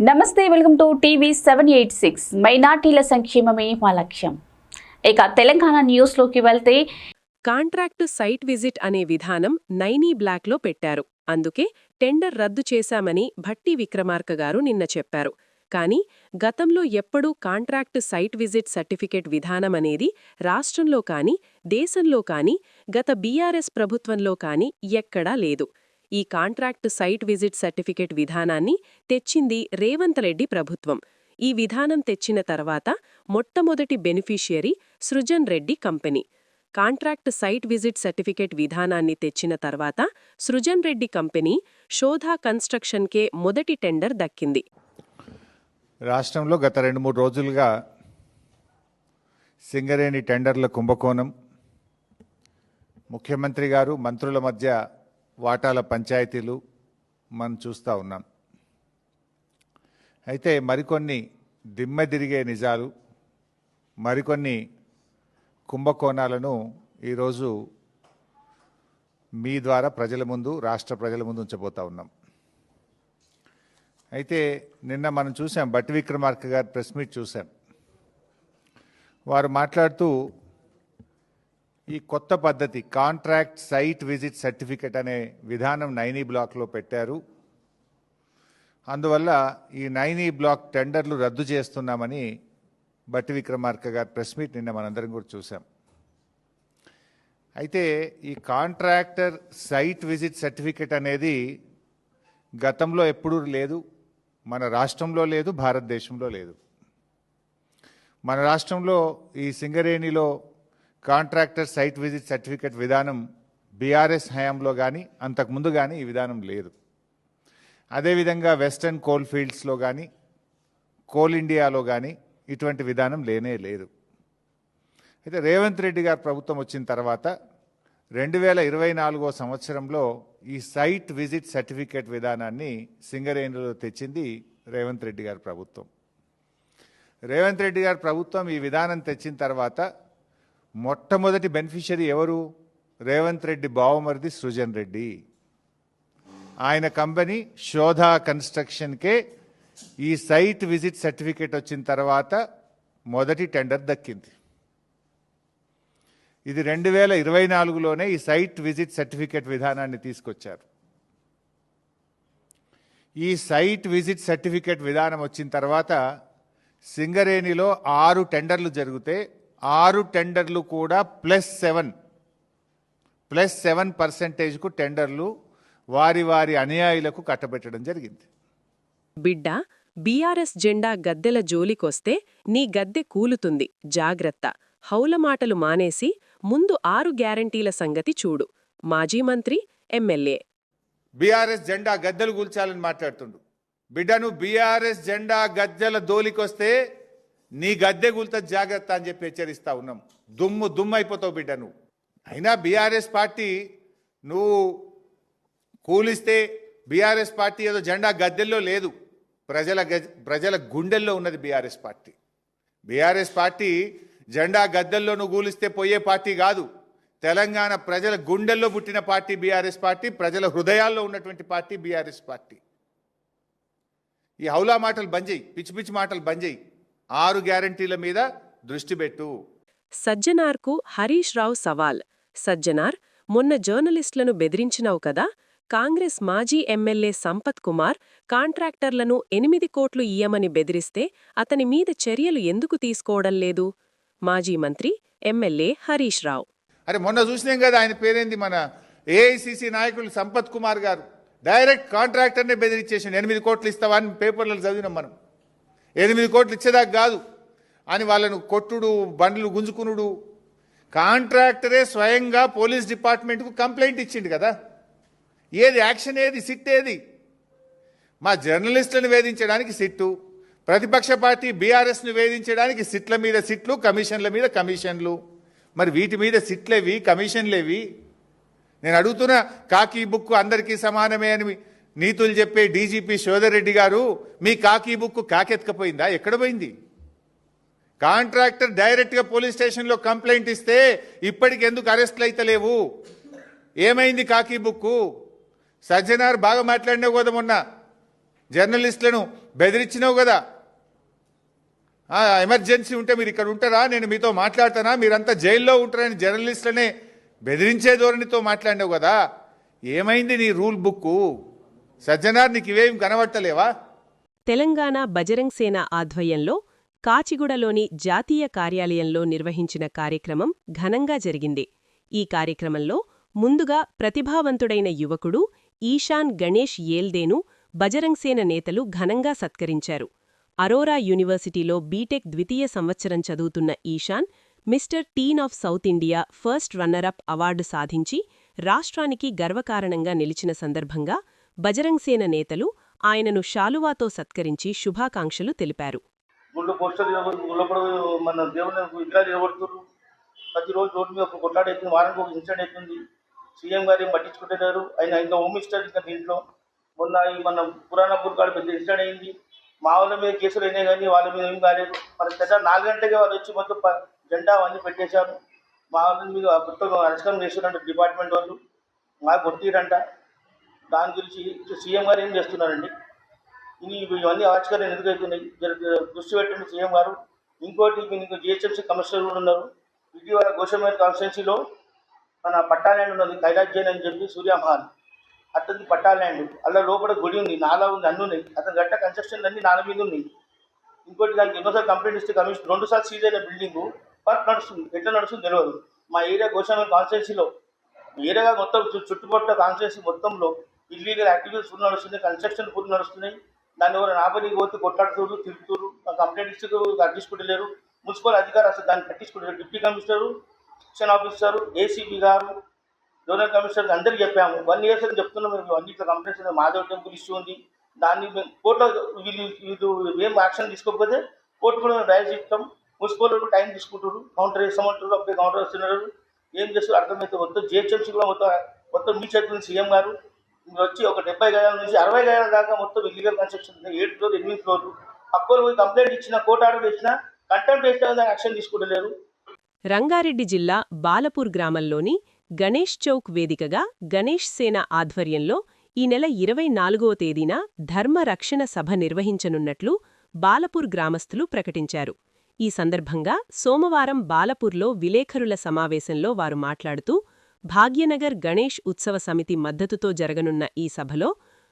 నమస్తే, welcome to TV 786. మైనార్టీల సంక్షేమమే మా లక్ష్యం. ఇక తెలంగాణ న్యూస్లోకి వెళ్తే, కాంట్రాక్టు సైట్ విజిట్ అనే విధానం నైనీ బ్లాక్లో పెట్టారు. అందుకే టెండర్ రద్దు చేశామని భట్టి విక్రమార్క గారు నిన్న చెప్పారు. కానీ గతంలో ఎప్పుడూ కాంట్రాక్టు సైట్ విజిట్ సర్టిఫికేట్ విధానమనేది రాష్ట్రంలో కానీ దేశంలో కానీ గత బీఆర్ఎస్ ప్రభుత్వంలో కానీ ఎక్కడా లేదు. ఈ కాంట్రాక్టు సైట్ విజిట్ సర్టిఫికేట్ విధానాన్ని తెచ్చింది రేవంత్ రెడ్డి ప్రభుత్వం. ఈ విధానం తెచ్చిన తర్వాత మొట్టమొదటి beneficiary Srujan Reddy company. Contract site visit certificate విధానాన్ని తెచ్చిన తర్వాత సృజన్ రెడ్డి కంపెనీ శోధా కన్స్ట్రక్షన్కే మొదటి టెండర్ దక్కింది. రాష్ట్రంలో గత 2-3 రోజులుగా సింగరేణి టెండర్ల కుంభకోణం, ముఖ్యమంత్రి గారు మంత్రుల మధ్య వాటాల పంచాయతీలు మనం చూస్తూ ఉన్నాం. అయితే మరికొన్ని దిమ్మెదిరిగే నిజాలు, మరికొన్ని కుంభకోణాలను ఈరోజు మీ ద్వారా ప్రజల ముందు, రాష్ట్ర ప్రజల ముందు ఉంచబోతా ఉన్నాం. అయితే నిన్న మనం చూసాం, భట్టి విక్రమార్క గారు ప్రెస్ మీట్ చూసాం. వారు మాట్లాడుతూ ఈ కొత్త పద్ధతి కాంట్రాక్ట్ సైట్ విజిట్ సర్టిఫికెట్ అనే విధానం నైనీ బ్లాక్లో పెట్టారు. అందువల్ల ఈ నైనీ బ్లాక్ టెండర్లు రద్దు చేస్తున్నామని భట్టి విక్రమార్క గారు ప్రెస్ మీట్ నిన్న మనందరం కూడా చూసాం. అయితే ఈ కాంట్రాక్టర్ సైట్ విజిట్ సర్టిఫికెట్ అనేది గతంలో ఎప్పుడూ లేదు, మన రాష్ట్రంలో లేదు, భారతదేశంలో లేదు. మన రాష్ట్రంలో ఈ సింగరేణిలో కాంట్రాక్టర్ సైట్ విజిట్ సర్టిఫికెట్ విధానం బీఆర్ఎస్ హయాంలో కానీ అంతకుముందు కానీ ఈ విధానం లేదు. అదేవిధంగా వెస్టర్న్ కోల్ ఫీల్డ్స్లో కానీ కోల్ ఇండియాలో కానీ ఇటువంటి విధానం లేనే లేదు. అయితే రేవంత్ రెడ్డి గారు ప్రభుత్వం వచ్చిన తర్వాత 2024 సంవత్సరంలో ఈ సైట్ విజిట్ సర్టిఫికేట్ విధానాన్ని సింగరేణిలో తెచ్చింది రేవంత్ రెడ్డి గారి ప్రభుత్వం. రేవంత్ రెడ్డి గారి ప్రభుత్వం ఈ విధానం తెచ్చిన తర్వాత మొట్టమొదటి బెనిఫిషరీ ఎవరు? రేవంత్ రెడ్డి బావమరిది సృజన్ రెడ్డి. ఆయన కంపెనీ శోధా కన్స్ట్రక్షన్కే ఈ సైట్ విజిట్ సర్టిఫికేట్ వచ్చిన తర్వాత మొదటి టెండర్ దక్కింది. ఇది 2024లోనే ఈ సైట్ విజిట్ సర్టిఫికేట్ విధానాన్ని తీసుకొచ్చారు. ఈ సైట్ విజిట్ సర్టిఫికేట్ విధానం వచ్చిన తర్వాత సింగరేణిలో 6 టెండర్లు జరిగితే 6 టెండర్లు కూడా +7% టెండర్లు వారి వారి అనుయాయులకు కట్టబెట్టడం జరిగింది. బిడ్డ, బీఆర్ఎస్ జెండా గద్దెల జోలికొస్తే నీ గద్దె కూలుతుంది, జాగ్రత్త. హౌలమాటలు మానేసి ముందు 6 గ్యారంటీల సంగతి చూడు. మాజీ మంత్రి, ఎమ్మెల్యే బీఆర్ఎస్ జెండా గద్దెలు కూల్చాలని మాట్లాడుతుండు. బిడ్డను బీఆర్ఎస్ జెండా గద్దెల దోలికొస్తే నీ గద్దె కూల్తుంది, జాగ్రత్త అని చెప్పి హెచ్చరిస్తా ఉన్నాం. దుమ్ము అయిపోతావు బిడ్డ నువ్వు. అయినా బీఆర్ఎస్ పార్టీ నువ్వు కూలిస్తే బీఆర్ఎస్ పార్టీ ఏదో జెండా గద్దెల్లో లేదు, ప్రజల గుండెల్లో ఉన్నది బీఆర్ఎస్ పార్టీ. బీఆర్ఎస్ పార్టీ జెండా గద్దెల్లో నువ్వు కూలిస్తే పోయే పార్టీ కాదు. తెలంగాణ ప్రజల గుండెల్లో పుట్టిన పార్టీ బీఆర్ఎస్ పార్టీ, ప్రజల హృదయాల్లో ఉన్నటువంటి పార్టీ బీఆర్ఎస్ పార్టీ. ఈ హౌలా మాటలు బంద్ చేయి, పిచ్చి పిచ్చి మాటలు బంద్ చేయి. 6 గ్యారంటీల మీద దృష్టి పెట్టు. సజ్జనార్కు హరీష్ రావు సవాల్. సజ్జనార్, మొన్న జర్నలిస్టులను బెదిరించినావు కదా? కాంగ్రెస్ మాజీ ఎమ్మెల్యే సంపత్ కుమార్ కాంట్రాక్టర్లను 8 కోట్లు ఇయ్యమని బెదిరిస్తే అతని మీద చర్యలు ఎందుకు తీసుకోవడం లేదు? మాజీ మంత్రి, ఎమ్మెల్యే హరీష్ రావు. అరే మొన్న చూసినాం కదా, ఆయన పేరేంది, మన ఏఐసిసి నాయకులు సంపత్ కుమార్ గారు డైరెక్ట్ కాంట్రాక్టర్నే బెదిరించేసిండు. 8 కోట్లు ఇస్తావా అని పేపర్లలో చదివినాం మనం. 8 కోట్లు ఇచ్చేదాకా కాదు అని వాళ్ళను కొట్టుడు, బండ్లు గుంజుకునుడు. కాంట్రాక్టరే స్వయంగా పోలీస్ డిపార్ట్మెంట్కు కంప్లైంట్ ఇచ్చిండు కదా. ఏది యాక్షన్, ఏది సిట్, ఏది? మా జర్నలిస్టులను వేధించడానికి సిట్టు, ప్రతిపక్ష పార్టీ బీఆర్ఎస్ను వేధించడానికి సిట్ల మీద సిట్లు, కమిషన్ల మీద కమిషన్లు. మరి వీటి మీద సిట్లేవి, కమిషన్లేవి? నేను అడుగుతున్నా, కాకీ బుక్ అందరికీ సమానమే అని నీతులు చెప్పే డీజీపీ శోధర్ రెడ్డి గారు, మీ కాకీ బుక్ కాకెత్తుకపోయిందా? ఎక్కడ పోయింది? కాంట్రాక్టర్ డైరెక్ట్గా పోలీస్ స్టేషన్లో కంప్లైంట్ ఇస్తే ఇప్పటికి ఎందుకు అరెస్ట్లు అయితే లేవు? ఏమైంది కాకీ బుక్కు? సజ్జనార్ బాగా మాట్లాడినా కదా మొన్న. జర్నలిస్టులను బెదిరించినావు కదా, ఎమర్జెన్సీ ఉంటే మీరు ఇక్కడ ఉంటారా, నేను మీతో మాట్లాడతానా, మీరంతా జైల్లో ఉంటారని జర్నలిస్టులనే బెదిరించే ధోరణితో మాట్లాడినావు కదా. ఏమైంది నీ రూల్ బుక్కు? సజ్జనార్, నీకు ఇవేం కనబట్టలేవా? తెలంగాణ బజరంగ్ సేన ఆధ్వర్యంలో కాచిగూడలోని జాతీయ కార్యాలయంలో నిర్వహించిన కార్యక్రమం ఘనంగా జరిగింది. ఈ కార్యక్రమంలో ముందుగా ప్రతిభావంతుడైన యువకుడు ఈశాన్ గణేష్ ఏల్దేను బజరంగ్ సేన నేతలు ఘనంగా సత్కరించారు. అరోరా యూనివర్సిటీలో బీటెక్ ద్వితీయ సంవత్సరం చదువుతున్న Ishan mister teen of South India first runner up award సాధించి రాష్ట్రానికి గర్వకారణంగా నిలిచిన సందర్భంగా బజరంగ్ సేన నేతలు ఆయనను శాలువాతో సత్కరించి శుభాకాంక్షలు తెలిపారు. గుళ్ళో పోస్టర్లు గుళ్ళప్పుడు మన దేవుని విగ్రహాలు నిలబడుతున్నారు. ప్రతిరోజు రోడ్డు మీద ఒక కొట్లాట అవుతుంది, వారానికి ఒక ఇన్సిడెంట్ అవుతుంది. సీఎం గారు ఏం పట్టించుకుంటున్నారు. ఆయన ఇంకా హోమ్ మినిస్టర్ ఇంకా దీంట్లో మొన్న ఈ మన పురాణపూర్ కాడ పెద్ద ఇన్సిడెంట్ అయింది. మా వాళ్ళ మీద కేసులు అయినాయి కానీ వాళ్ళ మీద ఏం కాలేదు. మన పెద్ద 4 గంటలకే వాళ్ళు వచ్చి మొత్తం జెండా అవన్నీ పెట్టేశారు. మా వాళ్ళ మీద మొత్తం అరెస్టం చేస్తున్నారంట డిపార్ట్మెంట్ వాళ్ళు, మాకు కొట్టిరంట. దాని గురించి సీఎం గారు ఏం చేస్తున్నారండి? ఇవన్నీ ఆవిష్కరణ ఎందుకు అవుతున్నాయి? దృష్టి పెట్టండి సీఎం గారు. ఇంకోటి మీకు జిహెచ్ఎంసీ కమిషనర్ కూడా ఉన్నారు. ఇటీవల గోషమేర్ కాన్స్టిట్యున్సీలో మన పట్టా ల్యాండ్ ఉన్నది, కైలాస్ జైన్ అని చెప్పి సూర్యమహాల్ అతనికి పట్టా ల్యాండ్. అలా లోపల గుడి ఉంది, నాలా ఉంది, అన్నీ ఉన్నాయి. అతను గట్ట కన్స్ట్రక్షన్ అన్నీ నాల మీద ఉన్నాయి. ఇంకోటి దానికి ఎన్నోసార్లు కంప్లైంట్ ఇస్తే కమిషన్ 2 సార్లు సీజ్ అయిన బిల్డింగ్ వర్క్ నడుస్తుంది. ఎట్లా నడుస్తుంది తెలియదు. మా ఏరియా గోషమేర్ కాన్స్టిట్యున్సీలో ఏరియాగా మొత్తం చుట్టుపక్కల కాన్స్టిట్యున్సీ మొత్తంలో ఇల్లీగల్ యాక్టివిటీస్ ఫుల్ నడుస్తున్నాయి, కన్స్ట్రక్షన్ ఫుల్ నడుస్తున్నాయి. దాన్ని ఎవరు నాపనికి పోతే కొట్లాడుతూరు, తిరుగుతూరు. కంప్లైంట్ ఇస్తే పట్టించుకుంటలేరు. మున్సిపల్ అధికారులు అసలు దాన్ని పట్టించుకుంటారు. Deputy commissioner, section officer, ACB గారు, జోనల్ కమిషనర్ అందరికీ చెప్పాము. 1 years అని చెప్తున్నాం. మేము అన్నింటిలో కంప్లైంట్స్ మాధవ్ టెంపుల్ ఇష్యూ ఉంది. దాన్ని కోర్టులో వీళ్ళు ఏం యాక్షన్ తీసుకోకపోతే కోర్టు కూడా మేము రైజ్ ఇస్తాం. మున్సిపల్ టైం తీసుకుంటారు, కౌంటర్ వేస్తామంటారు, అప్పుడే కౌంటర్ వస్తున్నారు. ఏం చేస్తారు అర్థమైతే మొత్తం జిహెచ్ఎంసీ కూడా మొత్తం మీ చేతులు సీఎం గారు వచ్చి ఒక 70 గజాల నుంచి 60 గజాల దాకా మొత్తం ఇల్లీగల్ కన్స్ట్రక్షన్ 7 ఫ్లోర్ 8 ఫ్లోర్లు. పక్కన పోయి కంప్లైంట్ ఇచ్చిన, కోర్టు ఆర్డర్ ఇచ్చినా కంటెంప్ట్ వేసిన యాక్షన్ తీసుకుంటలేరు. రంగారెడ్డి జిల్లా బాలపూర్ గ్రామంలోని గణేష్ చౌక్ వేదికగా గణేష్ సేన ఆధ్వర్యంలో ఈ నెల 24వ తేదీన ధర్మ రక్షణ సభ నిర్వహించనున్నట్లు బాలపూర్ గ్రామస్తులు ప్రకటించారు. ఈ సందర్భంగా సోమవారం బాలపూర్లో విలేఖరుల సమావేశంలో వారు మాట్లాడుతూ భాగ్యనగర్ గణేష్ ఉత్సవ సమితి మద్దతుతో జరగనున్న ఈ సభలో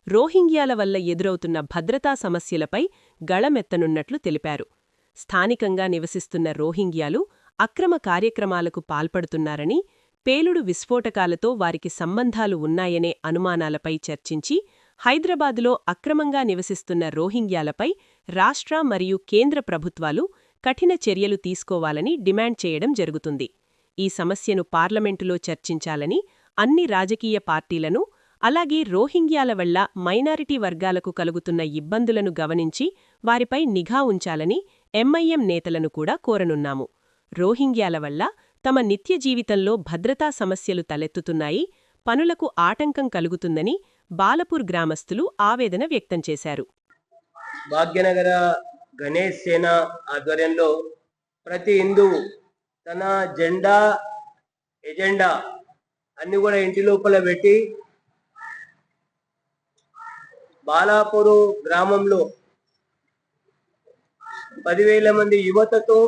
రోహింగ్యాల వల్ల ఎదురవుతున్న భద్రతా సమస్యలపై గళమెత్తనున్నట్లు తెలిపారు. స్థానికంగా నివసిస్తున్న రోహింగ్యాలు అక్రమ కార్యక్రమాలకు పాల్పడుతున్నారని, పేలుడు విస్ఫోటకాలతో వారికి సంబంధాలు ఉన్నాయనే అనుమానాలపై చర్చించి హైదరాబాదులో అక్రమంగా నివసిస్తున్న రోహింగ్యాలపై రాష్ట్ర మరియు కేంద్ర ప్రభుత్వాలు కఠిన చర్యలు తీసుకోవాలని డిమాండ్ చేయడం జరుగుతుంది. ఈ సమస్యను పార్లమెంటులో చర్చించాలని అన్ని రాజకీయ పార్టీలను, అలాగే రోహింగ్యాల వల్ల మైనారిటీ వర్గాలకు కలుగుతున్న ఇబ్బందులను గమనించి వారిపై నిఘా ఉంచాలని ఎంఐఎం నేతలను కూడా కోరనున్నాము. రోహింగ్యాల వల్ల తమ నిత్య జీవితంలో భద్రతా సమస్యలు తలెత్తుతున్నాయి, పనులకు ఆటంకం కలుగుతుందని బాలపూర్ గ్రామస్తులు ఆవేదన వ్యక్తం చేశారు. భాగ్యనగర గణేష్ సేన ఆధ్వర్యంలో ప్రతి హిందువు తన జెండా, ఎజెండా అన్ని కూడా ఇంటి లోపల పెట్టి బాలాపూర్ గ్రామంలో 10,000 మంది యువతతో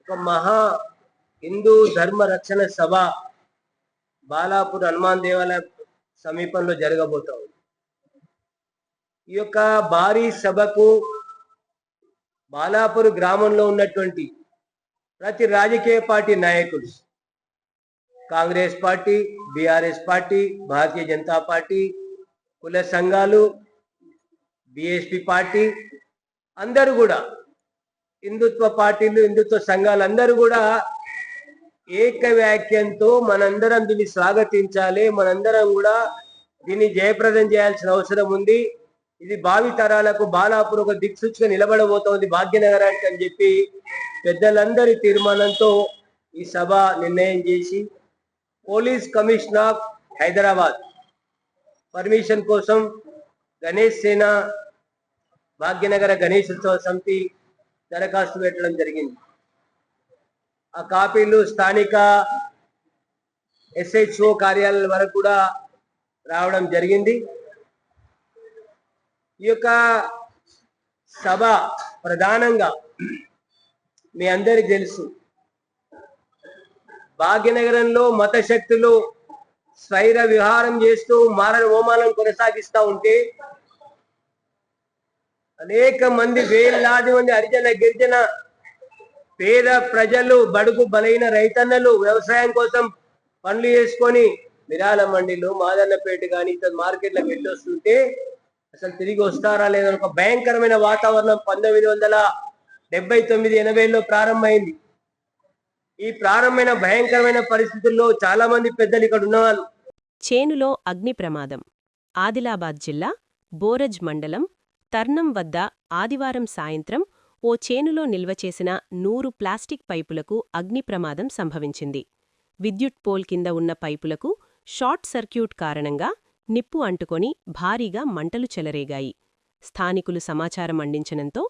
ఒక మహా హిందూ ధర్మ రక్షణ సభ బాలాపూర్ హనుమాన్ దేవాలయ సమీపంలో జరగబోతా ఉంది. ఈ యొక్క భారీ సభకు బాలాపూర్ గ్రామంలో ఉన్నటువంటి ప్రతి రాజకీయ పార్టీ నాయకులు, Congress party, BRS party, Bharatiya Janata party, కుల సంఘాలు, బీఎస్పీ పార్టీ అందరూ కూడా, హిందుత్వ పార్టీలు, హిందుత్వ సంఘాలు అందరూ కూడా ఏకవాక్యంతో మనందరం దీన్ని స్వాగతించాలి, మనందరం కూడా దీన్ని జయప్రదం చేయాల్సిన అవసరం ఉంది. ఇది భావి తరాలకు బాలాపూర్ ఒక దిక్సూచిగా నిలబడబోతోంది భాగ్యనగరానికి అని చెప్పి పెద్దలందరి తీర్మానంతో ఈ సభ నిర్ణయం చేసి police commissioner of Hyderabad permission కోసం గణేష్ సేన భాగ్యనగర గణేష్ ఉత్సవ సమితి దరఖాస్తు పెట్టడం జరిగింది. ఆ కాపీలు స్థానిక SHO కార్యాలయాల వరకు కూడా రావడం జరిగింది. ఈ యొక్క సభ ప్రధానంగా మీ అందరికి తెలుసు, భాగ్యనగరంలో మత శక్తులు స్వైర విహారం చేస్తూ మారణ హోమాలను కొనసాగిస్తూ ఉంటే అనేక మంది, వేలాది మంది హరిజన గిరిజన పేద ప్రజలు, బడుగు బలైన రైతన్నలు వ్యవసాయం కోసం పనులు చేసుకొని మిరాల మండిలో, మాదన్నపేట కానీ ఇతర మార్కెట్లకు వెళ్ళొస్తుంటే అసలు తిరిగి వస్తారా లేదని ఒక భయంకరమైన వాతావరణం 1979-80లో ప్రారంభమైంది. ఈ ప్రారంభమైన భయంకరమైన పరిస్థితుల్లో చాలా మంది పెద్దలు ఇక్కడ ఉన్నవాళ్ళు. చేనులో అగ్ని ప్రమాదం. ఆదిలాబాద్ జిల్లా బోరజ్ మండలం తర్నం వద్ద ఆదివారం సాయంత్రం ఓ చేనులో నిల్వచేసిన 100 ప్లాస్టిక్ పైపులకు అగ్ని ప్రమాదం సంభవించింది. విద్యుత్ పోల్ కింద ఉన్న పైపులకు షార్ట్ సర్క్యూట్ కారణంగా నిప్పు అంటుకొని భారీగా మంటలు చెలరేగాయి. స్థానికులు సమాచారం అందించడంతో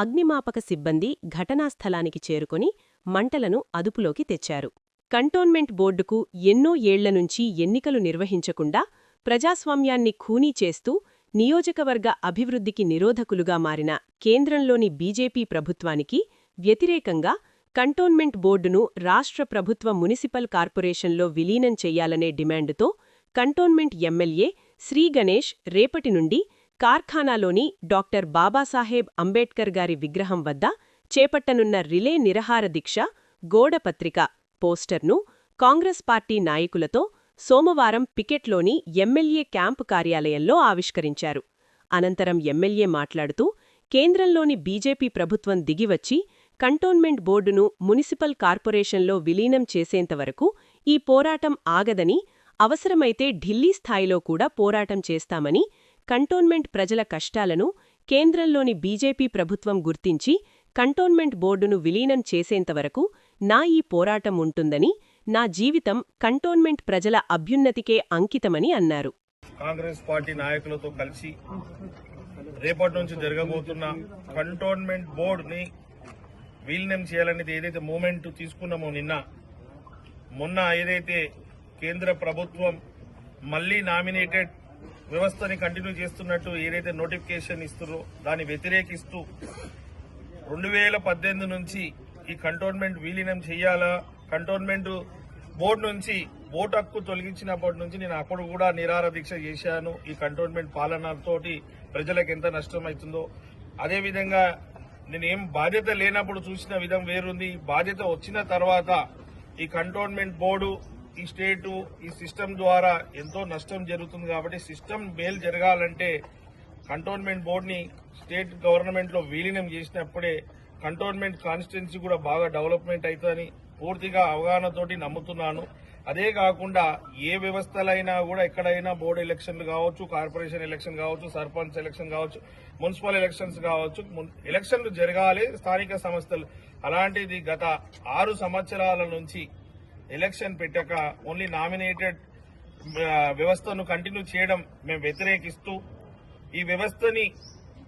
అగ్నిమాపక సిబ్బంది ఘటనాస్థలానికి చేరుకొని మంటలను అదుపులోకి తెచ్చారు. కంటోన్మెంట్ బోర్డుకు ఎన్నో ఏళ్ల నుంచి ఎన్నికలు నిర్వహించకుండా ప్రజాస్వామ్యాన్ని ఖూనీ చేస్తూ నియోజకవర్గ అభివృద్ధికి నిరోధకులుగా మారిన కేంద్రంలోని బీజేపీ ప్రభుత్వానికి వ్యతిరేకంగా కంటోన్మెంట్ బోర్డును రాష్ట్ర ప్రభుత్వ మునిసిపల్ కార్పొరేషన్లో విలీనం చెయ్యాలనే డిమాండుతో కంటోన్మెంట్ ఎమ్మెల్యే శ్రీ గణేష్ రేపటి నుండి కార్ఖానాలోని డాక్టర్ బాబాసాహెబ్ అంబేడ్కర్ గారి విగ్రహం వద్ద చేపట్టనున్న రిలే నిరహార దీక్ష గోడపత్రిక పోస్టర్ను కాంగ్రెస్ పార్టీ నాయకులతో సోమవారం పికెట్లోని ఎమ్మెల్యే క్యాంపు కార్యాలయంలో ఆవిష్కరించారు. అనంతరం ఎమ్మెల్యే మాట్లాడుతూ కేంద్రంలోని బీజేపీ ప్రభుత్వం దిగివచ్చి కంటోన్మెంట్ బోర్డును మునిసిపల్ కార్పొరేషన్లో విలీనం చేసేంతవరకు ఈ పోరాటం ఆగదని, అవసరమైతే ఢిల్లీ స్థాయిలో కూడా పోరాటం చేస్తామని, కంటోన్మెంట్ ప్రజల కష్టాలను కేంద్రంలోని బీజేపీ ప్రభుత్వం గుర్తించి కంటోన్మెంట్ బోర్డును విలీనం చేసేంతవరకు నా ఈ పోరాటం ఉంటుందని, నా జీవితం కంటోన్మెంట్ ప్రజల అభ్యున్నతికే అంకితమని అన్నారు. కాంగ్రెస్ పార్టీ నాయకులతో కలిసి రేపటి నుంచి జరగబోతున్న కంటోన్మెంట్ బోర్డుని విలీనం చేయాలనేది ఏదైతే మూమెంట్ తీసుకున్నామో మొన్న ఏదైతే కేంద్ర ప్రభుత్వం మళ్లీ నామినేటెడ్ వ్యవస్థని కంటిన్యూ చేస్తున్నట్టు ఏదైతే నోటిఫికేషన్ ఇస్తున్నారో దాన్ని వ్యతిరేకిస్తూ 2018 నుంచి ఈ కంటోన్మెంట్ విలీనం చేయాలా, కంటోన్మెంట్ బోర్డు నుంచి ఓటు హక్కు తొలగించినప్పటి నుంచి నేను అప్పుడు కూడా నిరాహార దీక్ష చేశాను. ఈ కంటోన్మెంట్ పాలనతోటి ప్రజలకు ఎంత నష్టం అవుతుందో, అదేవిధంగా నేనేం బాధ్యత లేనప్పుడు చూసిన విధం వేరుంది. బాధ్యత వచ్చిన తర్వాత ఈ కంటోన్మెంట్ బోర్డు, ఈ స్టేటు, ఈ సిస్టమ్ ద్వారా ఎంతో నష్టం జరుగుతుంది. కాబట్టి సిస్టమ్ మేలు జరగాలంటే కంటోన్మెంట్ బోర్డుని స్టేట్ గవర్నమెంట్ లో విలీనం చేసినప్పుడే కంటోన్మెంట్ కాన్స్టిట్యున్సీ కూడా బాగా డెవలప్మెంట్ అవుతుందని పూర్తిగా అవగాహనతోటి నమ్ముతున్నాను. అదే కాకుండా ఏ వ్యవస్థలైనా కూడా ఎక్కడైనా బోర్డు ఎలక్షన్లు కావచ్చు, కార్పొరేషన్ ఎలక్షన్ కావచ్చు, సర్పంచ్ ఎలక్షన్ కావచ్చు, మున్సిపల్ ఎలక్షన్స్ కావచ్చు, ఎలక్షన్లు జరగాలి స్థానిక సంస్థలు. అలాంటిది గత 6 సంవత్సరాల నుంచి ఎలక్షన్ పెట్టక ఓన్లీ నామినేటెడ్ వ్యవస్థను కంటిన్యూ చేయడం మేము వ్యతిరేకిస్తూ, ఈ వ్యవస్థని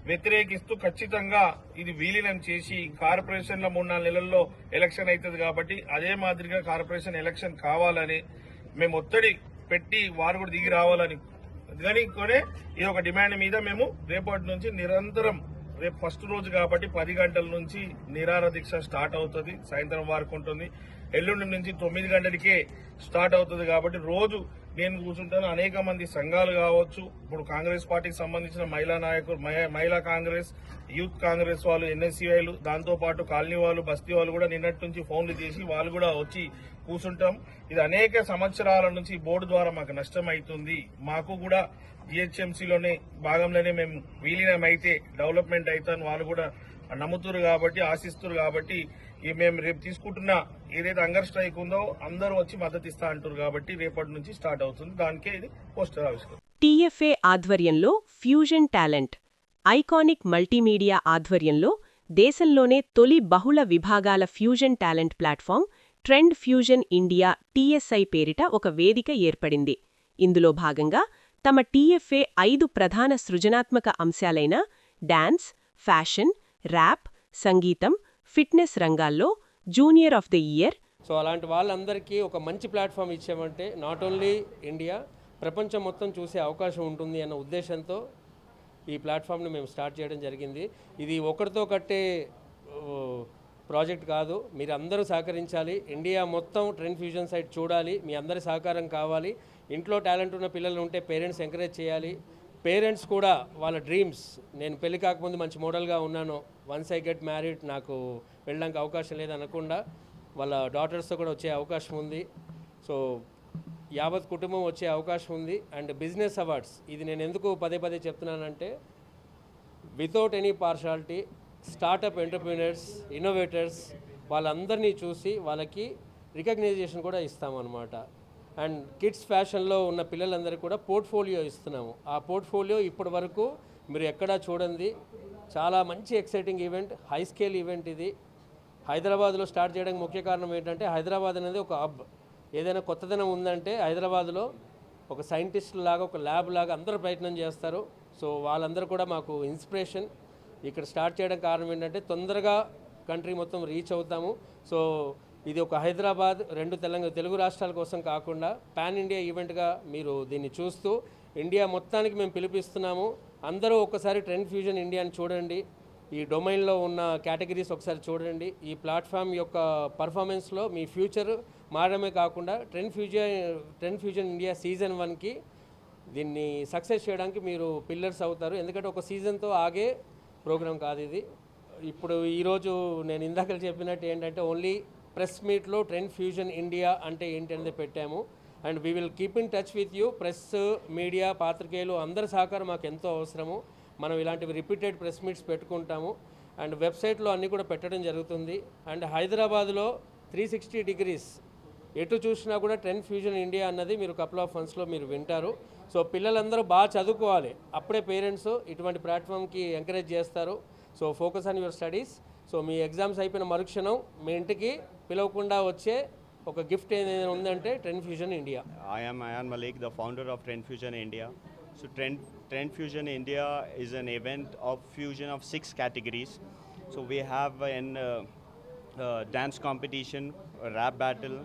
వ్యతిరేకిస్తూ ఖచ్చితంగా ఇది విలీనం చేసి కార్పొరేషన్ల 3-4 నెలల్లో ఎలక్షన్ అవుతుంది. కాబట్టి అదే మాదిరిగా కార్పొరేషన్ ఎలక్షన్ కావాలని మేము ఒత్తిడి పెట్టి వారు కూడా దిగి రావాలని కొనే ఈ ఒక డిమాండ్ మీద మేము రేపటి నుంచి నిరంతరం, రేపు ఫస్ట్ రోజు కాబట్టి 10 గంటల నుంచి నిరాహార దీక్ష స్టార్ట్ అవుతుంది, సాయంత్రం వరకు ఉంటుంది. ఎల్లుండి నుంచి 9 గంటలకే స్టార్ట్ అవుతుంది. కాబట్టి రోజు నేను కూర్చుంటాను. అనేక మంది సంఘాలు కావచ్చు, ఇప్పుడు కాంగ్రెస్ పార్టీకి సంబంధించిన మహిళా నాయకులు, మహిళా కాంగ్రెస్, యూత్ కాంగ్రెస్ వాళ్ళు, ఎన్ఎస్సీఐలు, దాంతోపాటు కాలనీ వాళ్ళు, బస్తీ వాళ్ళు కూడా నిన్నటి నుంచి ఫోన్లు చేసి వాళ్ళు కూడా వచ్చి కూర్చుంటాం. ఇది అనేక సంవత్సరాల నుంచి బోర్డు ద్వారా మాకు నష్టం అవుతుంది. మాకు కూడా జిహెచ్ఎంసీలోనే భాగంలోనే మేము విలీనం అయితే డెవలప్మెంట్ అవుతాను వాళ్ళు కూడా నమ్ముతున్నారు కాబట్టి, ఆశిస్తున్నారు కాబట్టి మేము రేపు తీసుకుంటున్న ఏదైతే అంగర్ స్ట్రైక్ ఉందో అందరూ వచ్చి మద్దతు ఇస్తా అంటారు కాబట్టి రేపటి నుంచి స్టార్ట్ అవుతుంది. దానికే ఇది పోస్టర్ ఆవిష్కరణ. టీఎఫ్ఏ ఆధ్వర్యంలో ఫ్యూజన్ టాలెంట్, ఐకానిక్ మల్టీమీడియా ఆధ్వర్యంలో దేశంలోనే తొలి బహుళ విభాగాల fusion talent platform trend fusion India TSI పేరిట ఒక వేదిక ఏర్పడింది. ఇందులో భాగంగా తమ టీఎఫ్ఏ 5 ప్రధాన సృజనాత్మక అంశాలైన డాన్స్, ఫ్యాషన్, ర్యాప్, సంగీతం, ఫిట్నెస్ రంగాల్లో junior of the year. So అలాంటి వాళ్ళందరికీ ఒక మంచి ప్లాట్ఫామ్ ఇచ్చామంటే నాట్ ఓన్లీ ఇండియా, ప్రపంచం మొత్తం చూసే అవకాశం ఉంటుంది అన్న ఉద్దేశంతో ఈ ప్లాట్ఫామ్ని మేము స్టార్ట్ చేయడం జరిగింది. ఇది ఒకరితో కట్టే ప్రాజెక్ట్ కాదు, మీరు అందరూ సహకరించాలి. ఇండియా మొత్తం ట్రెండ్ ఫ్యూజన్ సైట్ చూడాలి, మీ అందరి సహకారం కావాలి. ఇంట్లో టాలెంట్ ఉన్న పిల్లలు ఉంటే పేరెంట్స్ ఎంకరేజ్ చేయాలి. పేరెంట్స్ కూడా వాళ్ళ డ్రీమ్స్, నేను పెళ్లి కాకముందు మంచి మోడల్గా ఉన్నాను, వన్స్ ఐ గెట్ మ్యారీడ్ నాకు వెళ్ళడానికి అవకాశం లేదనకుండా వాళ్ళ డాటర్స్తో కూడా వచ్చే అవకాశం ఉంది. సో యావత్ కుటుంబం వచ్చే అవకాశం ఉంది. అండ్ బిజినెస్ అవార్డ్స్, ఇది నేను ఎందుకు పదే పదే చెప్తున్నానంటే, without any partiality startup entrepreneurs, innovators వాళ్ళందరినీ చూసి వాళ్ళకి రికగ్నైజేషన్ కూడా ఇస్తామన్నమాట. అండ్ కిడ్స్ ఫ్యాషన్లో ఉన్న పిల్లలందరికీ కూడా పోర్ట్ఫోలియో ఇస్తున్నాము. ఆ పోర్ట్ఫోలియో ఇప్పటి వరకు మీరు ఎక్కడా చూడండి. చాలా మంచి exciting event, high scale event. ఇది హైదరాబాద్లో స్టార్ట్ చేయడానికి ముఖ్య కారణం ఏంటంటే, హైదరాబాద్ అనేది ఒక హబ్. ఏదైనా కొత్తదనం ఉందంటే హైదరాబాద్లో ఒక సైంటిస్ట్ లాగా, ఒక ల్యాబ్ లాగా అందరూ ప్రయత్నం చేస్తారు. సో వాళ్ళందరూ కూడా మాకు ఇన్స్పిరేషన్. ఇక్కడ స్టార్ట్ చేయడం కారణం ఏంటంటే తొందరగా కంట్రీ మొత్తం రీచ్ అవుతాము. సో ఇది ఒక హైదరాబాద్, 2 తెలుగు రాష్ట్రాల కోసం కాకుండా పాన్ ఇండియా ఈవెంట్గా మీరు దీన్ని చూస్తూ ఇండియా మొత్తానికి మేము పిలిపిస్తున్నాము. అందరూ ఒకసారి ట్రెండ్ ఫ్యూజన్ ఇండియాని చూడండి, ఈ డొమైన్లో ఉన్న కేటగిరీస్ ఒకసారి చూడండి. ఈ ప్లాట్ఫామ్ యొక్క పర్ఫార్మెన్స్లో మీ ఫ్యూచర్ మారడమే కాకుండా ట్రెండ్ ఫ్యూజన్ ఇండియా సీజన్ 1కి దీన్ని సక్సెస్ చేయడానికి మీరు పిల్లర్స్ అవుతారు. ఎందుకంటే ఒక సీజన్తో ఆగే ప్రోగ్రాం కాదు ఇది. ఇప్పుడు ఈరోజు నేను ఇందాక చెప్పినట్టు ఏంటంటే, ఓన్లీ ప్రెస్ మీట్లో ట్రెండ్ ఫ్యూజన్ ఇండియా అంటే ఏంటి అనేది పెట్టాము. And we will keep in touch with you. Press, media, పాత్రికేయులు అందరి సహకారం మాకు ఎంతో అవసరము. మనం ఇలాంటివి రిపీటెడ్ ప్రెస్ మీట్స్ పెట్టుకుంటాము. అండ్ వెబ్సైట్లో అన్నీ కూడా పెట్టడం జరుగుతుంది. అండ్ హైదరాబాద్లో 360 డిగ్రీస్ ఎటు చూసినా కూడా ట్రెండ్ ఫ్యూజన్ ఇండియా అన్నది మీరు కపుల్ ఆఫ్ మంత్స్లో మీరు వింటారు. సో పిల్లలందరూ బాగా చదువుకోవాలి, అప్పుడే పేరెంట్స్ ఇటువంటి ప్లాట్ఫామ్కి ఎంకరేజ్ చేస్తారు. So focus on your studies. So me exams అయిపోయిన మరుక్షణం మీ ఇంటికి పిలవకుండా వచ్చే ఒక గిఫ్ట్ ఏదైనా ఉందంటే trend fusion India. I am Ayan Malik, the founder of Trend Fusion India. So Trend Fusion India is an event of fusion of 6 categories. So we have an dance competition, a rap battle,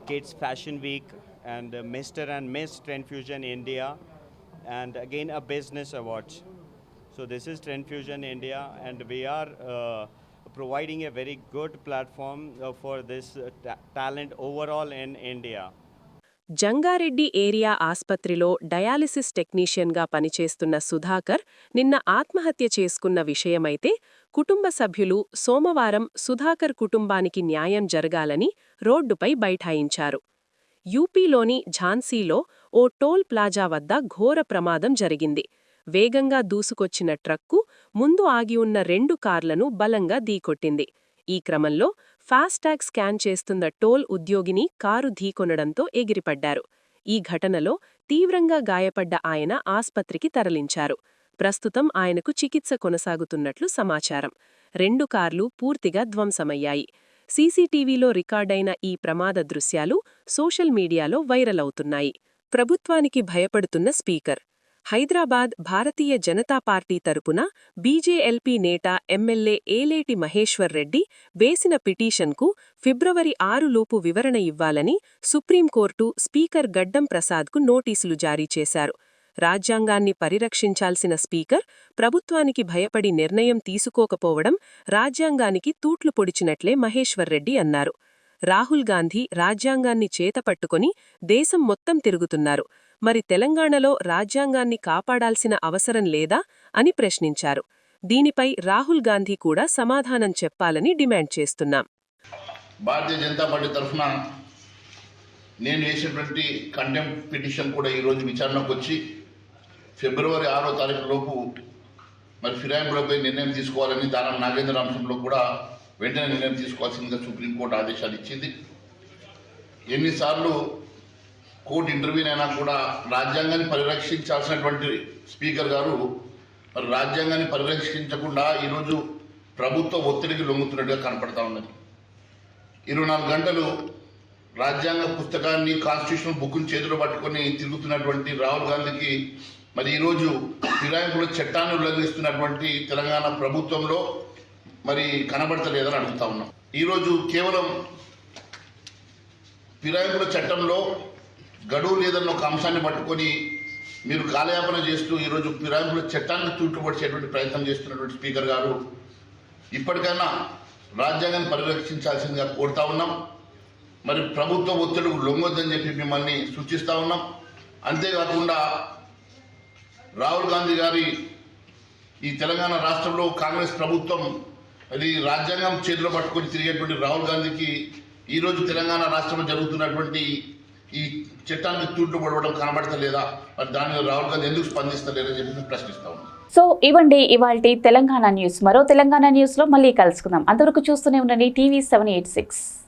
kids fashion week, and Mr. and Miss Trend Fusion India, and again a business awards. So this is Trend Fusion India, and we are providing a very good platform for this talent overall in India. Jangareddy area ఆస్పత్రిలో dialysis టెక్నీషియన్గా పనిచేస్తున్న సుధాకర్ నిన్న ఆత్మహత్య చేసుకున్న విషయమైతే, కుటుంబ సభ్యులు సోమవారం సుధాకర్ కుటుంబానికి న్యాయం జరగాలని రోడ్డుపై బైఠాయించారు. యూపీలోని ఝాన్సీలో ఓ టోల్ ప్లాజా వద్ద ఘోర ప్రమాదం జరిగింది. వేగంగా దూసుకొచ్చిన ట్రక్కు ముందు ఆగి ఉన్న 2 కార్లను బలంగా ఢీకొట్టింది. ఈ క్రమంలో ఫాస్టాగ్ స్కాన్ చేస్తున్న టోల్ ఉద్యోగిని కారు ఢీకొనడంతో ఎగిరిపడ్డారు. ఈ ఘటనలో తీవ్రంగా గాయపడ్డ ఆయన ఆస్పత్రికి తరలించారు. ప్రస్తుతం ఆయనకు చికిత్స కొనసాగుతున్నట్లు సమాచారం. 2 కార్లు పూర్తిగా ధ్వంసమయ్యాయి. సీసీటీవీలో రికార్డైన ఈ ప్రమాద దృశ్యాలు సోషల్ మీడియాలో వైరల్ అవుతున్నాయి. ప్రభుత్వానికి భయపడుతున్న స్పీకర్. హైదరాబాద్ భారతీయ జనతా పార్టీ తరపున బీజేఎల్పీ నేత ఎమ్మెల్యే ఏలేటి మహేశ్వర్ రెడ్డి వేసిన పిటిషన్కు ఫిబ్రవరి 6 లోపు వివరణ ఇవ్వాలని సుప్రీంకోర్టు స్పీకర్ గడ్డం ప్రసాద్కు నోటీసులు జారీ చేశారు. రాజ్యాంగాన్ని పరిరక్షించాల్సిన స్పీకర్ ప్రభుత్వానికి భయపడి నిర్ణయం తీసుకోకపోవడం రాజ్యాంగానికి తూట్లు పొడిచినట్లే మహేశ్వర్ రెడ్డి అన్నారు. రాహుల్ గాంధీ రాజ్యాంగాన్ని చేతపట్టుకొని దేశం మొత్తం తిరుగుతున్నారు. మరి తెలంగాణలో రాజ్యాంగాన్ని కాపాడాల్సిన అవసరం లేదా అని ప్రశ్నించారు. దీనిపై రాహుల్ గాంధీ కూడా సమాధానం చెప్పాలని డిమాండ్ చేస్తున్నాం. భారతీయ జనతా పార్టీ తరఫున నేను వేసినటువంటి కంటెంప్ట్ పిటిషన్ కూడా ఈరోజు విచారణకు వచ్చి ఫిబ్రవరి 6వ తారీఖు లోపు మరి ఫిరాయింపులపై నిర్ణయం తీసుకోవాలని, దానం నాగేంద్ర అంశంలో కూడా వెంటనే నిర్ణయం తీసుకోవాల్సిందిగా సుప్రీంకోర్టు ఆదేశాలు ఇచ్చింది. ఎన్నిసార్లు కోర్టు ఇంటర్వ్యూని అయినా కూడా రాజ్యాంగాన్ని పరిరక్షించాల్సినటువంటి స్పీకర్ గారు మరి రాజ్యాంగాన్ని పరిరక్షించకుండా ఈరోజు ప్రభుత్వ ఒత్తిడికి లొంగుతున్నట్టుగా కనపడతా ఉన్నది. 24 గంటలు రాజ్యాంగ పుస్తకాన్ని, కాన్స్టిట్యూషన్ బుక్ని చేతిలో పట్టుకొని తిరుగుతున్నటువంటి రాహుల్ గాంధీకి మరి ఈరోజు ఫిరాయింపుల చట్టాన్ని ఉల్లంఘిస్తున్నటువంటి తెలంగాణ ప్రభుత్వంలో మరి కనబడతలేదని అడుగుతా ఉన్నాం. ఈరోజు కేవలం ఫిరాయింపుల చట్టంలో గడువు లేదన్న ఒక అంశాన్ని పట్టుకొని మీరు కాలయాపన చేస్తూ ఈరోజు ఫిరాయింపుల చట్టాన్ని చుట్టుపడిచేటువంటి ప్రయత్నం చేస్తున్నటువంటి స్పీకర్ గారు ఇప్పటికైనా రాజ్యాంగాన్ని పరిరక్షించాల్సిందిగా కోరుతా ఉన్నాం. మరి ప్రభుత్వ ఒత్తిడికి లొంగొద్దని చెప్పి మిమ్మల్ని సూచిస్తా ఉన్నాం. అంతేకాకుండా రాహుల్ గాంధీ గారి ఈ తెలంగాణ రాష్ట్రంలో కాంగ్రెస్ ప్రభుత్వం అది రాజ్యాంగం చేతిలో పట్టుకొని తిరిగేటువంటి రాహుల్ గాంధీకి ఈరోజు తెలంగాణ రాష్ట్రంలో జరుగుతున్నటువంటి ఈ చట్టాన్ని తూట్లు కనబడతలేదా? మరి దాని మీద రాహుల్ గాంధీ ఎందుకు స్పందిస్తలేదని చెప్పి ప్రశ్నిస్తా ఉన్నాం. సో ఇవ్వండి ఇవాల్టి తెలంగాణ న్యూస్. మరో తెలంగాణ న్యూస్లో మళ్ళీ కలుసుకుందాం. అంతవరకు చూస్తూనే ఉండండి TV 786.